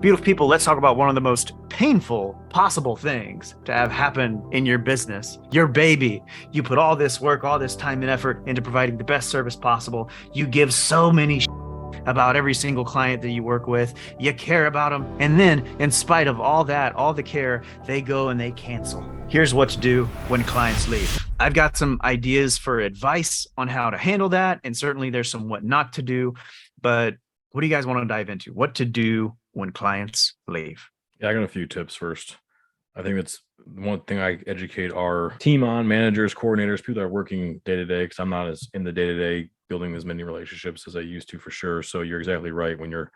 Beautiful people, let's talk about one of the most painful possible things to have happen in your business. Your baby. You put all this work, all this time and effort into providing the best service possible. You give so many about every single client that you work with. You care about them. And then, in spite of all that, all the care, they go and they cancel. Here's what to do when clients leave. I've got some ideas for advice on how to handle that. And certainly there's some what not to do. But what do you guys want to dive into? What to do when clients leave? Yeah, I got a few tips first. I think that's one thing I educate our team on, managers, coordinators, people that are working day to day, because I'm not as in the day to day building as many relationships as I used to for sure. So you're exactly right. When you're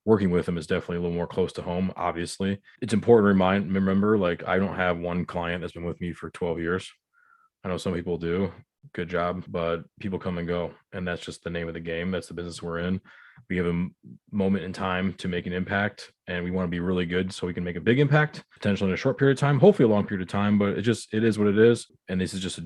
working with them, it's definitely a little more close to home. Obviously, it's important to remember, like, I don't have one client that's been with me for 12 years. I know some people do. Good job, but people come and go, and that's just the name of the game. That's the business we're in. We have a moment in time to make an impact, and we want to be really good so we can make a big impact, potentially in a short period of time, hopefully a long period of time. But it is what it is, and this is just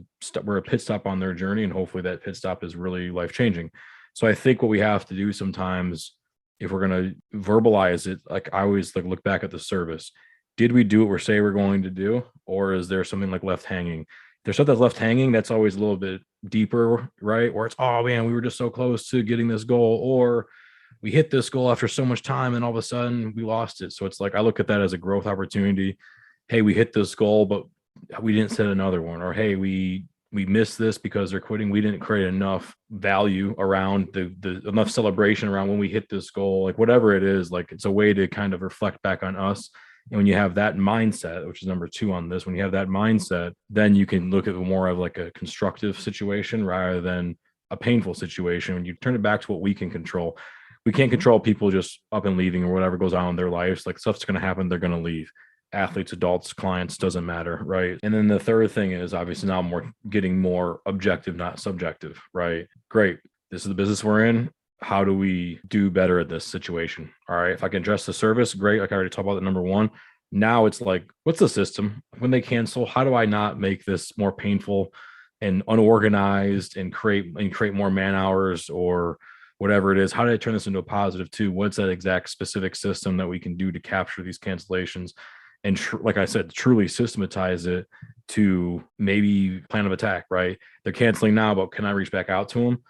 we're a pit stop on their journey, and hopefully that pit stop is really life changing. So I think what we have to do sometimes, if we're going to verbalize it, like I always look back at the service. Did we do what we're saying we're going to do, or is there something left hanging? There's stuff that's left hanging that's always a little bit deeper, right? Or it's, oh man, we were just so close to getting this goal, or we hit this goal after so much time and all of a sudden we lost it. So it's like, I look at that as a growth opportunity. Hey, we hit this goal, but we didn't set another one. Or hey, we missed this because they're quitting. We didn't create enough value around the enough celebration around when we hit this goal. Like whatever it is, like it's a way to kind of reflect back on us. And when you have that mindset, which is number 2 on this, when you have that mindset, then you can look at more of like a constructive situation rather than a painful situation. When you turn it back to what we can control. We can't control people just up and leaving or whatever goes on in their lives. Like stuff's going to happen. They're going to leave. Athletes, adults, clients, doesn't matter. Right. And then the third thing is obviously now more getting more objective, not subjective. Right. Great. This is the business we're in. How do we do better at this situation? All right. If I can address the service, great. Like I already talked about that, number 1. Now it's like, what's the system? When they cancel, how do I not make this more painful and unorganized and create more man hours or whatever it is? How do I turn this into a positive too? What's that exact specific system that we can do to capture these cancellations? And like I said, truly systematize it to maybe plan of attack, right? They're canceling now, but can I reach back out to them?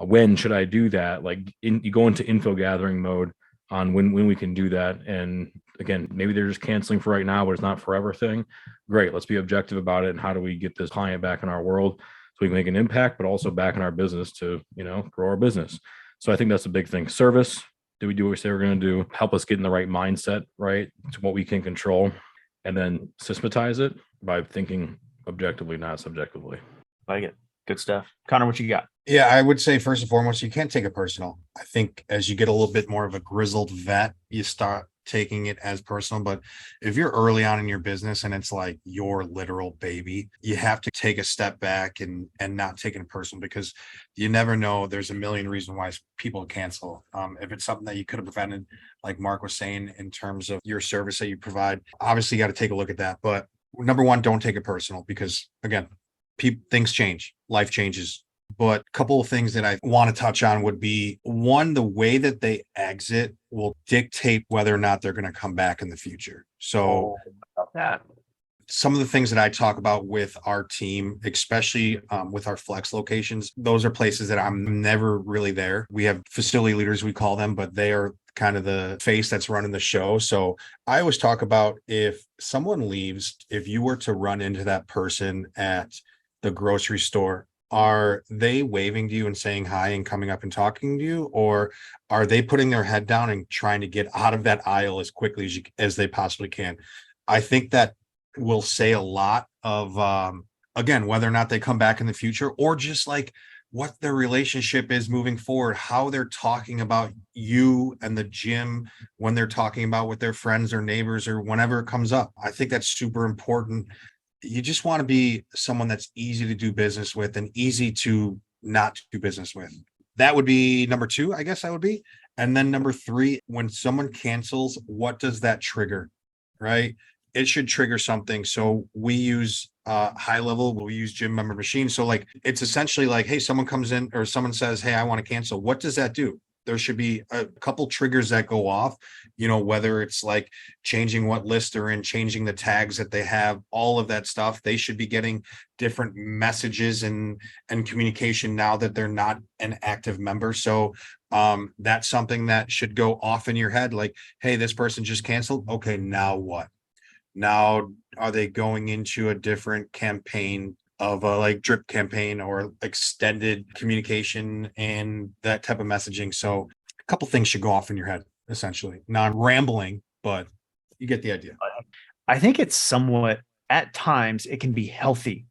When should I do that? Like you go into info gathering mode on when we can do that. And again, maybe they're just canceling for right now, but it's not forever thing. Great. Let's be objective about it. And how do we get this client back in our world so we can make an impact, but also back in our business to, grow our business. So I think that's a big thing. Service. Do we do what we say we're going to do? Help us get in the right mindset, right? To what we can control, and then systematize it by thinking objectively, not subjectively. Like it. Good stuff. Connor, what you got? Yeah, I would say first and foremost, you can't take it personal. I think as you get a little bit more of a grizzled vet, you start taking it as personal. But if you're early on in your business and it's like your literal baby, you have to take a step back and not take it personal, because you never know. There's a million reasons why people cancel. If it's something that you could have prevented, like Mark was saying, in terms of your service that you provide, obviously you got to take a look at that. But number 1, don't take it personal, because again, things change, life changes. But a couple of things that I want to touch on would be, 1, the way that they exit will dictate whether or not they're going to come back in the future. So about that. Some of the things that I talk about with our team, especially with our flex locations, those are places that I'm never really there. We have facility leaders, we call them, but they are kind of the face that's running the show. So I always talk about, if someone leaves, if you were to run into that person at the grocery store, are they waving to you and saying hi and coming up and talking to you, or are they putting their head down and trying to get out of that aisle as quickly as they possibly can? I think that will say a lot of, again, whether or not they come back in the future, or just like what their relationship is moving forward, how they're talking about you and the gym when they're talking about with their friends or neighbors or whenever it comes up. I think that's super important. You just want to be someone that's easy to do business with and easy to not do business with. That would be number 2, I guess that would be. And then number 3, when someone cancels, what does that trigger, right? It should trigger something. So we use high level, we use gym member machines. So like, it's essentially like, hey, someone comes in or someone says, hey, I want to cancel. What does that do? There should be a couple triggers that go off, whether it's like changing what list they're in, changing the tags that they have, all of that stuff. They should be getting different messages and communication now that they're not an active member. So that's something that should go off in your head. Like, hey, this person just canceled. Okay, now what? Now, are they going into a different campaign of a like drip campaign or extended communication and that type of messaging? So a couple things should go off in your head, essentially. Now I'm rambling, but you get the idea. I think it's somewhat, at times, it can be healthy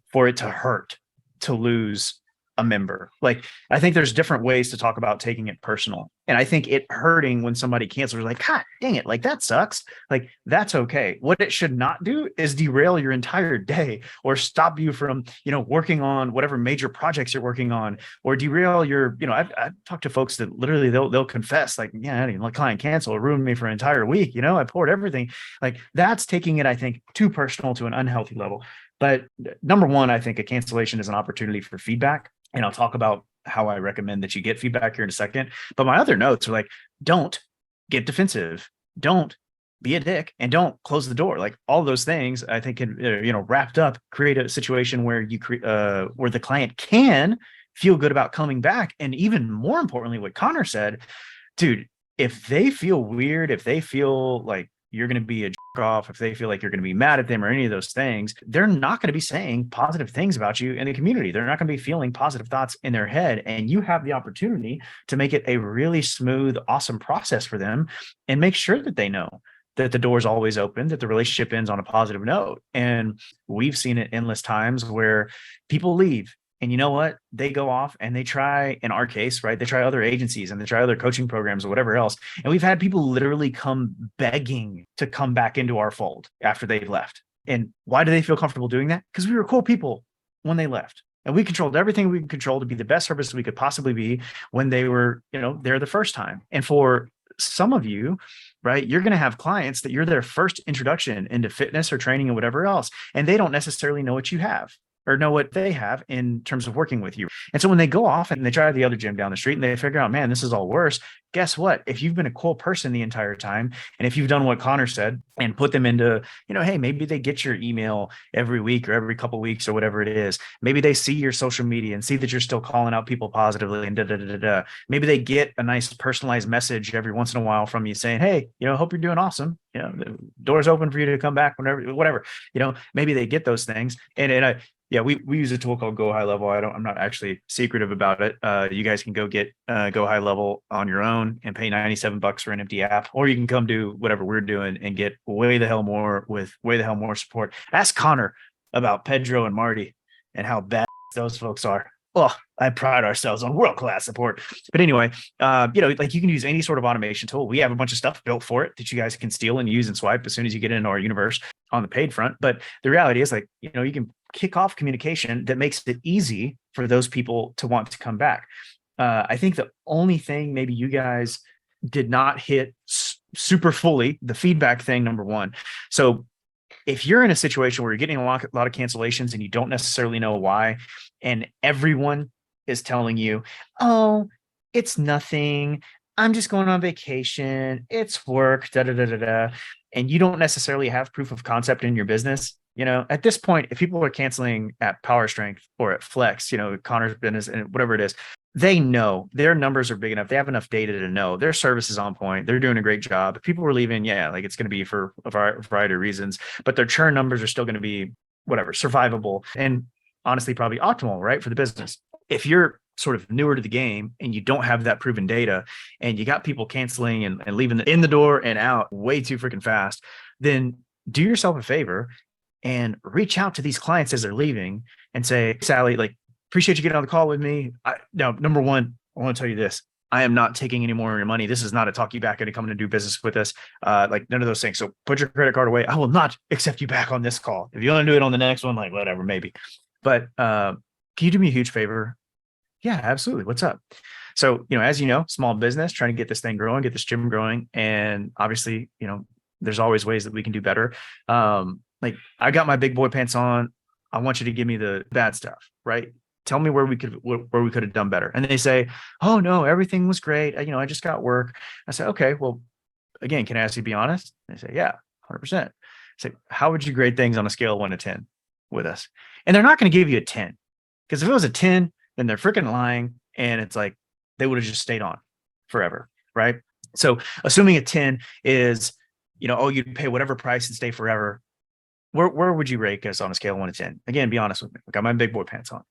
for it to hurt to lose a member. Like, I think there's different ways to talk about taking it personal. And I think it hurting when somebody cancels, like, God dang it, like that sucks. Like, that's okay. What it should not do is derail your entire day or stop you from, working on whatever major projects you're working on, or derail your, I've talked to folks that literally they'll confess, like, yeah, I didn't let client cancel, it ruined me for an entire week. I poured everything. Like, that's taking it, I think, too personal to an unhealthy level. But number one, I think a cancellation is an opportunity for feedback. And I'll talk about how I recommend that you get feedback here in a second. But my other notes are like, don't get defensive, don't be a dick, and don't close the door. Like, all those things, I think, can, wrapped up, create a situation where where the client can feel good about coming back. And even more importantly, what Connor said, dude, if they feel weird, if they feel like you're going to be a jerk off, if they feel like you're going to be mad at them or any of those things, they're not going to be saying positive things about you in the community. They're not going to be feeling positive thoughts in their head. And you have the opportunity to make it a really smooth, awesome process for them and make sure that they know that the door is always open, that the relationship ends on a positive note. And we've seen it endless times where people leave. And you know what? They go off and they try, in our case, right? They try other agencies and they try other coaching programs or whatever else. And we've had people literally come begging to come back into our fold after they've left. And why do they feel comfortable doing that? Because we were cool people when they left. And we controlled everything we could control to be the best service we could possibly be when they were, there the first time. And for some of you, right, you're going to have clients that you're their first introduction into fitness or training or whatever else. And they don't necessarily know what you have or know what they have in terms of working with you. And so when they go off and they try the other gym down the street and they figure out, man, this is all worse. Guess what? If you've been a cool person the entire time, and if you've done what Connor said and put them into, hey, maybe they get your email every week or every couple of weeks or whatever it is. Maybe they see your social media and see that you're still calling out people positively and da. Maybe they get a nice personalized message every once in a while from you saying, hey, hope you're doing awesome. The door's open for you to come back whenever, whatever, maybe they get those things. And yeah, we use a tool called Go High Level. I'm not actually secretive about it. You guys can go get Go High Level on your own and pay $97 for an empty app, or you can come do whatever we're doing and get way the hell more with way the hell more support. Ask Connor about Pedro and Marty and how bad those folks are. Oh, I pride ourselves on world-class support. But anyway, like, you can use any sort of automation tool. We have a bunch of stuff built for it that you guys can steal and use and swipe as soon as you get into our universe on the paid front. But the reality is, like, you can kick off communication that makes it easy for those people to want to come back. I think the only thing maybe you guys did not hit super fully, the feedback thing, number one. So if you're in a situation where you're getting a lot of cancellations and you don't necessarily know why, and everyone is telling you, oh, it's nothing, I'm just going on vacation, it's work, and you don't necessarily have proof of concept in your business, at this point, if people are canceling at Power Strength or at Flex, Connor's business and whatever it is, they know their numbers are big enough. They have enough data to know their service is on point. They're doing a great job. If people were leaving, yeah, like, it's going to be for a variety of reasons, but their churn numbers are still going to be whatever, survivable, and honestly, probably optimal, right, for the business. If you're sort of newer to the game and you don't have that proven data and you got people canceling and leaving in the door and out way too freaking fast, then do yourself a favor and reach out to these clients as they're leaving and say, Sally, like, appreciate you getting on the call with me. Now, number one, I want to tell you this. I am not taking any more of your money. This is not a talk you back into coming to do business with us. Like, none of those things. So put your credit card away. I will not accept you back on this call. If you want to do it on the next one, like, whatever, maybe. But can you do me a huge favor? Yeah, absolutely. What's up? So, as you know, small business, trying to get this thing growing, get this gym growing. And obviously, there's always ways that we can do better. Like, I got my big boy pants on. I want you to give me the bad stuff, right? Tell me where we could have done better. And they say, oh no, everything was great. I just got work. I say, okay, well, again, can I ask you to be honest? They say, yeah, 100%. I say, how would you grade things on a scale of 1 to 10 with us? And they're not going to give you a 10, because if it was a 10, then they're freaking lying. And it's like, they would have just stayed on forever. Right. So assuming a 10 is, oh, you'd pay whatever price and stay forever. Where would you rate us on a scale of 1 to 10? Again, be honest with me. I got my big boy pants on.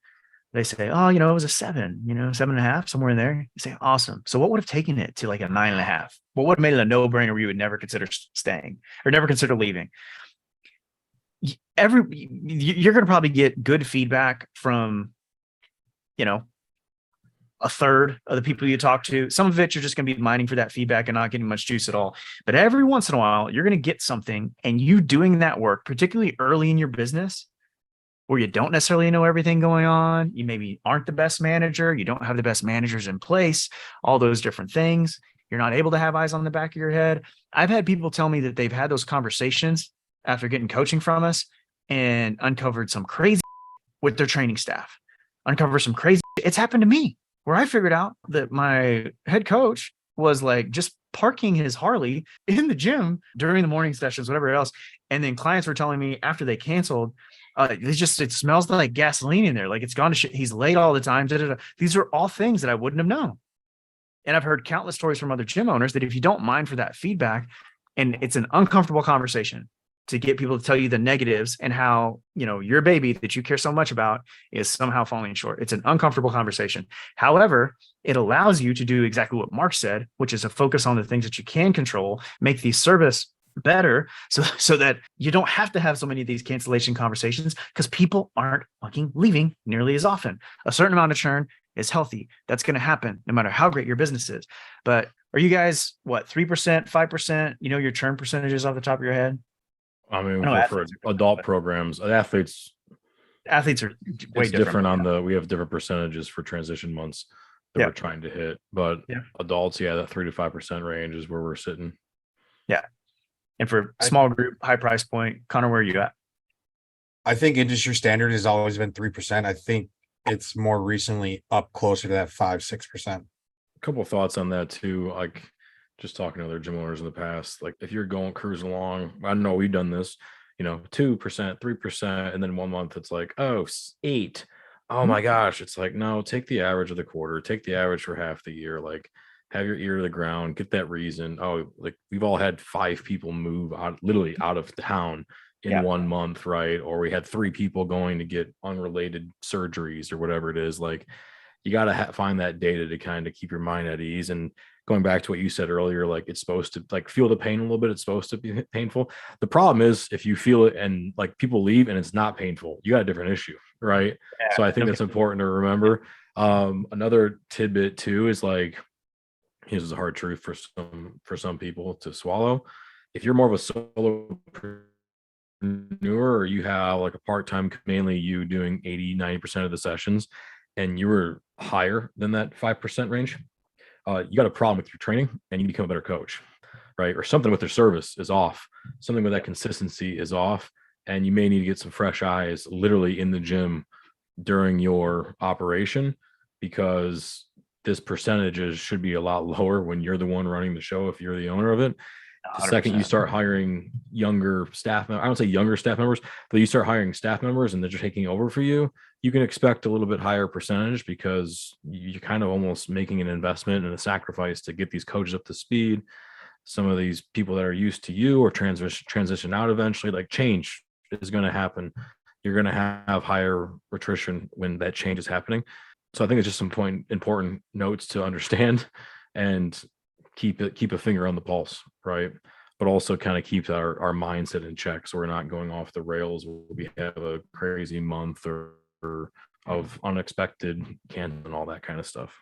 They say, oh, it was a 7, 7.5, somewhere in there. You say, awesome. So what would have taken it to like a 9.5? What would have made it a no-brainer where you would never consider staying or never consider leaving? You're going to probably get good feedback from, a third of the people you talk to. Some of it you're just going to be mining for that feedback and not getting much juice at all. But every once in a while, you're going to get something, and you doing that work, particularly early in your business, where you don't necessarily know everything going on. You maybe aren't the best manager. You don't have the best managers in place, all those different things. You're not able to have eyes on the back of your head. I've had people tell me that they've had those conversations after getting coaching from us and uncovered some crazy with their training staff, uncover some crazy. It's happened to me, where I figured out that my head coach was like just parking his Harley in the gym during the morning sessions, whatever else. And then clients were telling me after they canceled, it smells like gasoline in there. Like it's gone to shit. He's late all the time. These are all things that I wouldn't have known. And I've heard countless stories from other gym owners that if you don't mind for that feedback, and it's an uncomfortable conversation to get people to tell you the negatives and how, your baby that you care so much about is somehow falling short. It's an uncomfortable conversation. However, it allows you to do exactly what Mark said, which is to focus on the things that you can control, make the service better so that you don't have to have so many of these cancellation conversations, because people aren't fucking leaving nearly as often. A certain amount of churn is healthy. That's going to happen no matter how great your business is. But are you guys, 3%, 5%, your churn percentages off the top of your head? I mean, for adult programs, athletes are way different. We have different percentages for transition months that we're trying to hit, but adults, that 3 to 5% range is where we're sitting. Yeah. And for small group, high price point, Connor, where are you at? I think industry standard has always been 3%. I think it's more recently up closer to that 5-6%. A couple of thoughts on that too. Like just talking to other gym owners in the past, like if you're going cruising along, I know we've done this, 2%, 3%, and then 1 month it's like, 8. Oh my gosh. It's like, no, take the average of the quarter, take the average for half the year, like have your ear to the ground, get that reason. Oh, like we've all had 5 people move literally out of town in 1 month, right? Or we had 3 people going to get unrelated surgeries or whatever it is. Like you got to find that data to kind of keep your mind at ease. And going back to what you said earlier, like it's supposed to like feel the pain a little bit. It's supposed to be painful. The problem is if you feel it and like people leave and it's not painful, you got a different issue, right? So I think that's important to remember. Another tidbit too is like, this is a hard truth for some people to swallow. If you're more of a solopreneur or you have like a part-time, mainly you doing 80-90% of the sessions, and you were higher than that 5% range, you got a problem with your training and you become a better coach, right? Or something with their service is off, something with that consistency is off, and you may need to get some fresh eyes literally in the gym during your operation, because this percentages should be a lot lower when you're the one running the show, if you're the owner of it. The 100%. Second you start hiring younger staff members, I don't say younger staff members, but you start hiring staff members and they're just taking over for you, you can expect a little bit higher percentage, because you're kind of almost making an investment and a sacrifice to get these coaches up to speed. Some of these people that are used to you or transition out eventually, like change is going to happen. You're going to have higher attrition when that change is happening. So I think it's just some important notes to understand and keep a finger on the pulse, right? But also kind of keep our mindset in check, so we're not going off the rails. We have a crazy month or of unexpected and all that kind of stuff.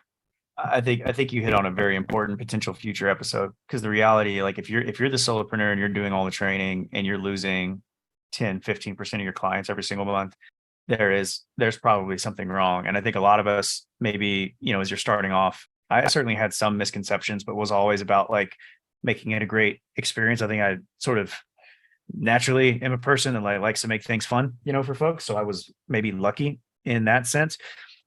I think you hit on a very important potential future episode, because the reality, like if you're the solopreneur and you're doing all the training and you're losing 10-15% of your clients every single month, there's probably something wrong. And I think a lot of us, maybe, as you're starting off, I certainly had some misconceptions, but was always about like making it a great experience. I think I sort of naturally am a person that likes to make things fun, for folks. So I was maybe lucky in that sense.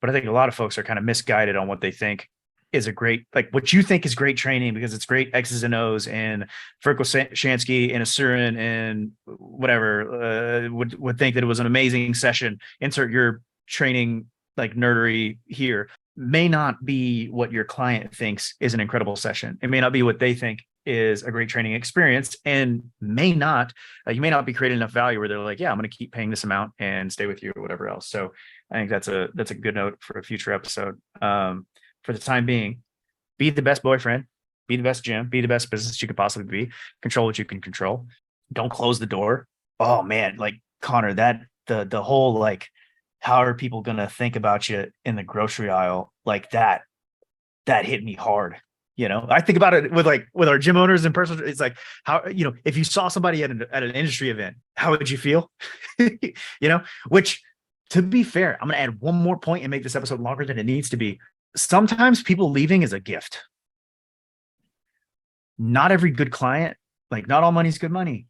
But I think a lot of folks are kind of misguided on what they think is a great, like what you think is great training because it's great X's and O's, and Shansky and Asurin and whatever would think that it was an amazing session. Insert your training like nerdery here. May not be what your client thinks is an incredible session. It may not be what they think is a great training experience, and may not, you may not be creating enough value where they're like, yeah, I'm going to keep paying this amount and stay with you or whatever else. So I think that's a good note for a future episode. For the time being, be the best boyfriend, be the best gym, be the best business you could possibly be, control what you can control. Don't close the door. Oh man, like Connor, that the whole like, how are people going to think about you in the grocery aisle? Like that hit me hard. You know, I think about it with our gym owners and personal. It's like, how, you know, if you saw somebody at an industry event, how would you feel? You know, which, to be fair, I'm going to add one more point and make this episode longer than it needs to be. Sometimes people leaving is a gift. Not every good client, like not all money's good money.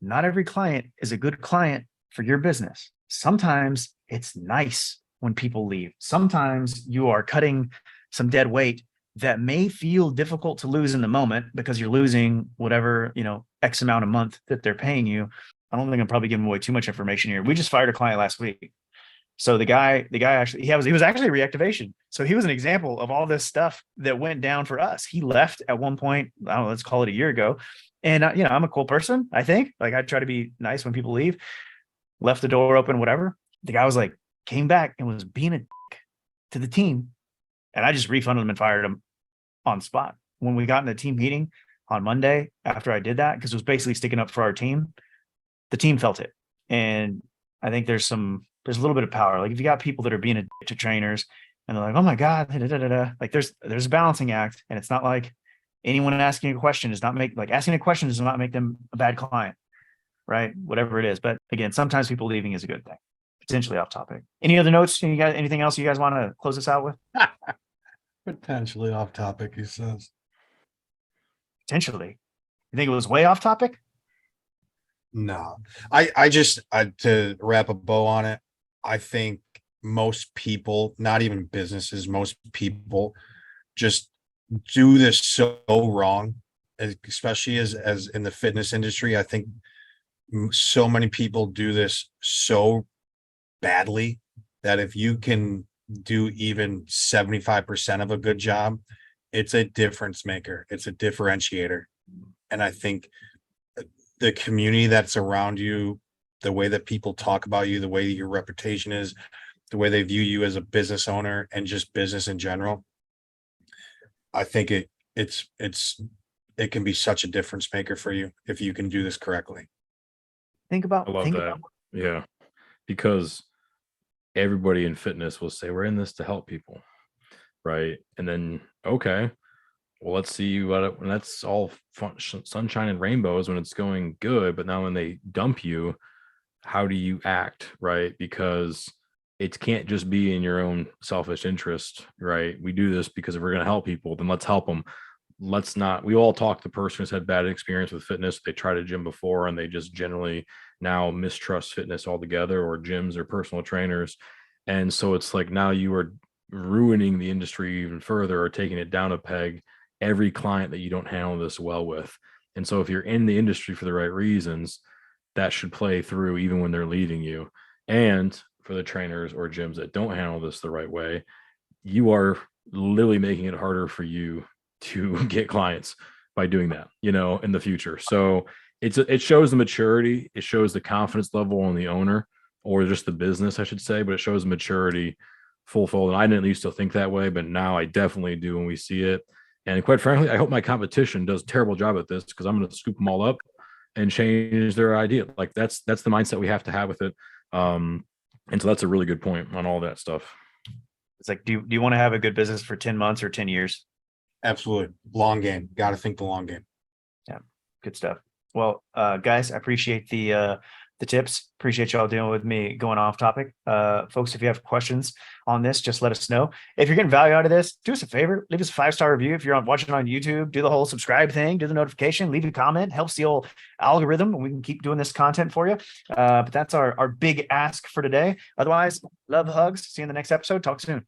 Not every client is a good client for your business. Sometimes it's nice when people leave. Sometimes you are cutting some dead weight that may feel difficult to lose in the moment because you're losing whatever, you know, X amount a month that they're paying you. I don't think I'm probably giving away too much information here. We just fired a client last week. So the guy actually, he was actually a reactivation. So he was an example of all this stuff that went down for us. He left at one point, I don't know, let's call it a year ago. And, you know, I'm a cool person, I think. Like, I try to be nice when people leave. Left the door open, whatever. The guy was like, came back and was being a dick to the team. And I just refunded him and fired him on spot. When we got in the team meeting on Monday, after I did that, because it was basically sticking up for our team, the team felt it. And I think there's a little bit of power. Like if you got people that are being a dick to trainers and they're like, oh my God, like there's a balancing act. And it's not like anyone asking a question does not make, like asking a question does not make them a bad client, right? Whatever it is. But again, sometimes people leaving is a good thing. Potentially off topic. Any other notes? You guys, anything else you guys want to close this out with? Potentially off topic, he says. Potentially. You think it was way off topic? No, I just to wrap a bow on it, I think most people, not even businesses, most people just do this so wrong, especially as in the fitness industry. I think so many people do this so badly that if you can do even 75% of a good job, it's a difference maker. It's a differentiator. And I think the community that's around you, the way that people talk about you, the way your reputation is, the way they view you as a business owner and just business in general, I think it can be such a difference maker for you if you can do this correctly. I love that. Yeah. Because everybody in fitness will say, we're in this to help people. Right. And then, okay, well, let's see what it, when that's all fun, sunshine and rainbows when it's going good. But now when they dump you, how do you act? Right. Because it can't just be in your own selfish interest. Right. We do this because if we're going to help people, then let's help them. Let's not, we all talk to the person who's had bad experience with fitness. They tried a gym before and they just generally now mistrust fitness altogether, or gyms or personal trainers. And so it's like, now you are ruining the industry even further or taking it down a peg every client that you don't handle this well with. And so if you're in the industry for the right reasons, that should play through even when they're leaving you. And for the trainers or gyms that don't handle this the right way, you are literally making it harder for you to get clients by doing that, you know, in the future. So it shows the maturity, it shows the confidence level on the owner, or just the business, I should say, but it shows maturity full. And I didn't used to think that way, but now I definitely do when we see it. And quite frankly, I hope my competition does a terrible job at this, because I'm going to scoop them all up and change their idea. Like that's the mindset we have to have with it. And so that's a really good point on all that stuff. It's like, do you want to have a good business for 10 months or 10 years? Absolutely. Long game. Got to think the long game. Yeah. Good stuff. Well, guys, I appreciate the the tips. Appreciate y'all dealing with me going off topic. Folks, if you have questions on this, just let us know. If you're getting value out of this, do us a favor, leave us a 5-star review. If you're watching on YouTube, do the whole subscribe thing, do the notification, leave a comment, helps the old algorithm, and we can keep doing this content for you. But that's our big ask for today. Otherwise, love, hugs. See you in the next episode. Talk soon.